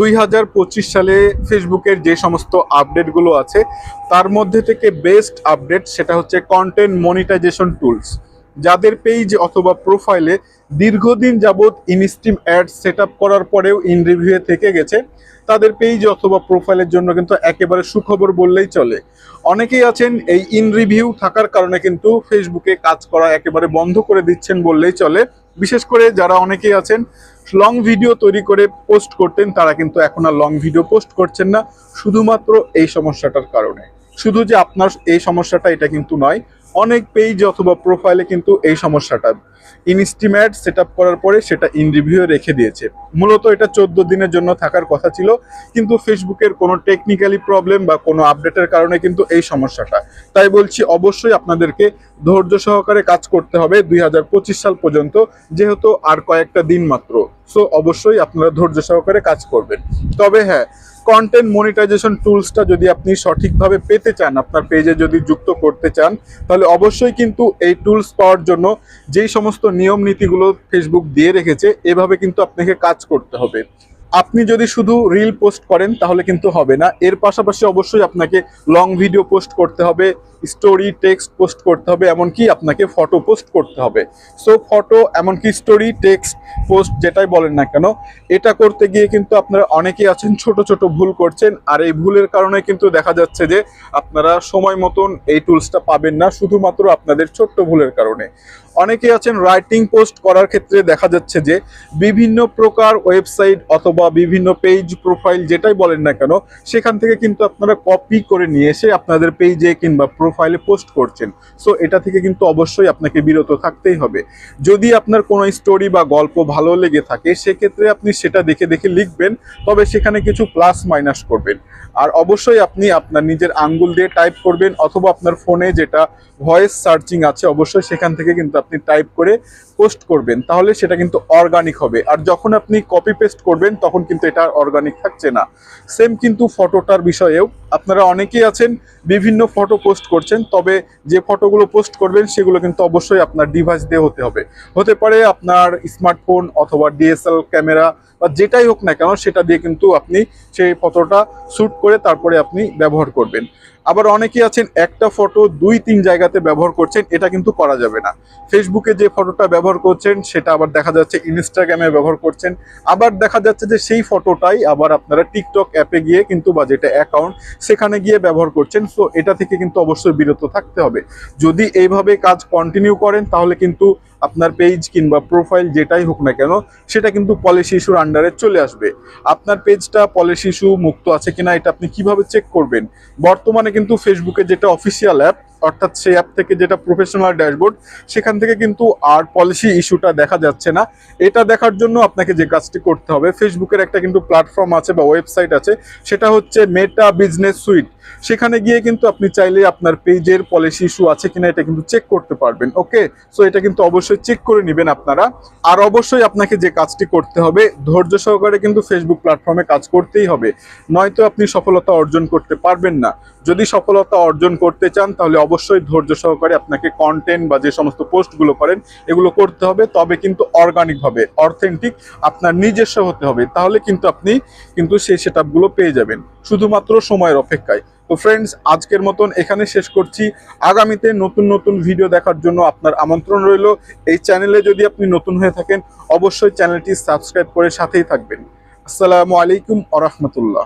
2025 সালে ফেসবুকের যে সমস্ত আপডেটগুলো আছে তার মধ্যে থেকে বেস্ট আপডেট সেটা হচ্ছে কন্টেন্ট মনিটাইজেশন টুলস। যাদের পেজ অথবা প্রোফাইলে দীর্ঘদিন যাবৎ ইনস্ট্রিম অ্যাড সেট আপ করার পরেও ইন রিভিউ থেকে গেছে, তাদের পেজ অথবা প্রোফাইলের জন্য কিন্তু একেবারে সুখবর বললেই চলে। অনেকেই আছেন এই ইন রিভিউ থাকার কারণে কিন্তু ফেসবুকে কাজ করা একেবারে বন্ধ করে দিচ্ছেন বললেই চলে। বিশেষ করে যারা অনেকেই আছেন লং ভিডিও তৈরি করে পোস্ট করতেন, তারা কিন্তু এখন আর লং ভিডিও পোস্ট করছেন না, শুধুমাত্র এই সমস্যাটার কারণে। শুধু যে আপনার এই সমস্যাটা এটা কিন্তু নয়, অনেক পেজ অথবা প্রোফাইলে কিন্তু এই সমস্যাটা ইনস্ট্রিম অ্যাড সেট আপ করার পরে সেটা ইন রিভিউ রেখে দিয়েছে। মূলত এটা 14 দিনের জন্য থাকার কথা ছিল, কিন্তু ফেসবুকের কোনো টেকনিক্যালি প্রবলেম বা কোনো আপডেটের কারণে কিন্তু এই সমস্যাটা। তাই বলছি অবশ্যই আপনাদেরকে ধৈর্য সহকারে কাজ করতে হবে 2025 সাল পর্যন্ত, যেহেতু আর কয়েকটা দিন মাত্র। সো অবশ্যই আপনারা ধৈর্য সহকারে কাজ করবেন। তবে হ্যাঁ, কন্টেন্ট মনিটাইজেশন টুলসটা যদি আপনি সঠিকভাবে পেতে চান, আপনার পেজে যদি যুক্ত করতে চান, তাহলে অবশ্যই কিন্তু এই টুলস পাওয়ার জন্য যেই সমস্ত নিয়ম নীতিগুলো ফেসবুক দিয়ে রেখেছে এভাবে কিন্তু আপনাকে কাজ করতে হবে। আপনি যদি শুধু রিল পোস্ট করেন তাহলে কিন্তু হবে না, এর পাশাপাশি অবশ্যই আপনাকে লং ভিডিও পোস্ট করতে হবে, স্টোরি টেক্সট পোস্ট করতে হবে, এমনকি আপনাকে ফটো পোস্ট করতে হবে। সো ফটো এমনকি স্টোরি টেক্সট পোস্ট যেটাই বলেন না কেন, এটা করতে গিয়ে কিন্তু আপনারা অনেকেই আছেন ছোট ছোট ভুল করছেন, আর এই ভুলের কারণে কিন্তু দেখা যাচ্ছে যে আপনারা সময় মতন এই টুলসটা পাবেন না, শুধুমাত্র আপনাদের ছোট্ট ভুলের কারণে। অনেকেই আছেন রাইটিং পোস্ট করার ক্ষেত্রে দেখা যাচ্ছে যে বিভিন্ন প্রকার ওয়েবসাইট অথবা বিভিন্ন পেজ প্রোফাইল যেটাই বলেন না কেন, সেখান থেকে কিন্তু আপনারা কপি করে নিয়ে এসে আপনাদের পেজে কিংবা প্রোফাইলে পোস্ট করছেন। সো এটা থেকে কিন্তু অবশ্যই আপনাকে বিরত থাকতেই হবে। যদি আপনার কোনো স্টোরি বা গল্প ভালো লেগে থাকে, সেক্ষেত্রে আপনি সেটা দেখে দেখে লিখবেন, তবে সেখানে কিছু প্লাস মাইনাস করবেন। আর অবশ্যই আপনি আপনার নিজের আঙ্গুল দিয়ে টাইপ করবেন, অথবা আপনার ফোনে যেটা ভয়েস সার্চিং আছে অবশ্যই সেখান থেকে কিন্তু আপনি টাইপ করে পোস্ট করবেন, তাহলে সেটা কিন্তু অর্গানিক হবে। আর যখন আপনি কপি পেস্ট করবেন তখন কিন্তু এটা অর্গানিক থাকছে না। সেম কিন্তু ফটোটার বিষয়েও আপনারা অনেকেই আছেন বিভিন্ন ফটো পোস্ট করছেন, তবে যে ফটোগুলো পোস্ট করবেন সেগুলো কিন্তু অবশ্যই আপনার ডিভাইস দিয়ে হতে পারে আপনার স্মার্টফোন অথবা ডিএসএলআর ক্যামেরা বা যেটাই হোক না কেন, সেটা দিয়ে কিন্তু আপনি সেই ফটোটা শ্যুট করে তারপরে আপনি ব্যবহার করবেন। আবার অনেকেই আছেন একটা ফটো 2-3 জায়গাতে ব্যবহার করছেন, এটা কিন্তু করা যাবে না। ফেসবুকে যে ফটোটা ব্যবহার করছেন সেটা আবার দেখা যাচ্ছে ইনস্টাগ্রামে ব্যবহার করছেন, আবার দেখা যাচ্ছে যে সেই ফটোটাই আবার আপনারা টিকটক অ্যাপে গিয়ে কিন্তু বা যেটা অ্যাকাউন্ট সেখানে গিয়ে ব্যবহার করছেন। সো এটা থেকে কিন্তু অবশ্যই বিরত থাকতে হবে। যদি এইভাবে কাজ কন্টিনিউ করেন তাহলে কিন্তু আপনার পেজ কিংবা প্রোফাইল যেটাই হোক না কেন সেটা কিন্তু পলিসি ইস্যুর আন্ডারে চলে আসবে। আপনার পেজটা পলিসি ইস্যু মুক্ত আছে কিনা এটা আপনি কিভাবে চেক করবেন? বর্তমানে কিন্তু ফেসবুকের যেটা অফিসিয়াল অ্যাপ, অর্থাৎ সেই অ্যাপ থেকে যেটা প্রফেশনাল ড্যাশবোর্ড, সেখান থেকে কিন্তু আর পলিসি ইস্যুটা দেখা যাচ্ছে না। এটা দেখার জন্য আপনাকে যে কাজটি করতে হবে, ফেসবুকের একটা কিন্তু প্ল্যাটফর্ম আছে বা ওয়েবসাইট আছে, সেটা হচ্ছে মেটা বিজনেস সুইট। সেখানে গিয়ে কিন্তু আপনি চাইলে আপনার পেজের পলিসি ইস্যু আছে কিনা এটা কিন্তু চেক করতে পারবেন। ওকে, সো এটা কিন্তু অবশ্যই চেক করে নেবেন আপনারা। আর অবশ্যই আপনাকে যে কাজটি করতে হবে, ধৈর্য সহকারে কিন্তু ফেসবুক প্ল্যাটফর্মে কাজ করতেই হবে, নয়তো আপনি সফলতা অর্জন করতে পারবেন না। যদি সফলতা অর্জন করতে চান তাহলে অবশ্যই ধৈর্য সহকারে আপনাকে কন্টেন্ট বা যে সমস্ত পোস্টগুলো করেন এগুলো করতে হবে, তবে কিন্তু অর্গানিকভাবে অথেন্টিক আপনার নিজস্ব হতে হবে, তাহলে কিন্তু আপনি কিন্তু সেই সেটআপগুলো পেয়ে যাবেন, শুধুমাত্র সময়ের অপেক্ষায়। তো ফ্রেন্ডস, আজকের মতন এখানে শেষ করছি। আগামীতে নতুন নতুন ভিডিও দেখার জন্য আপনার আমন্ত্রণ রইল। এই চ্যানেলে যদি আপনি নতুন হয়ে থাকেন অবশ্যই চ্যানেলটি সাবস্ক্রাইব করে সাথেই থাকবেন। আসসালামু আলাইকুম ওয়া রাহমাতুল্লাহ।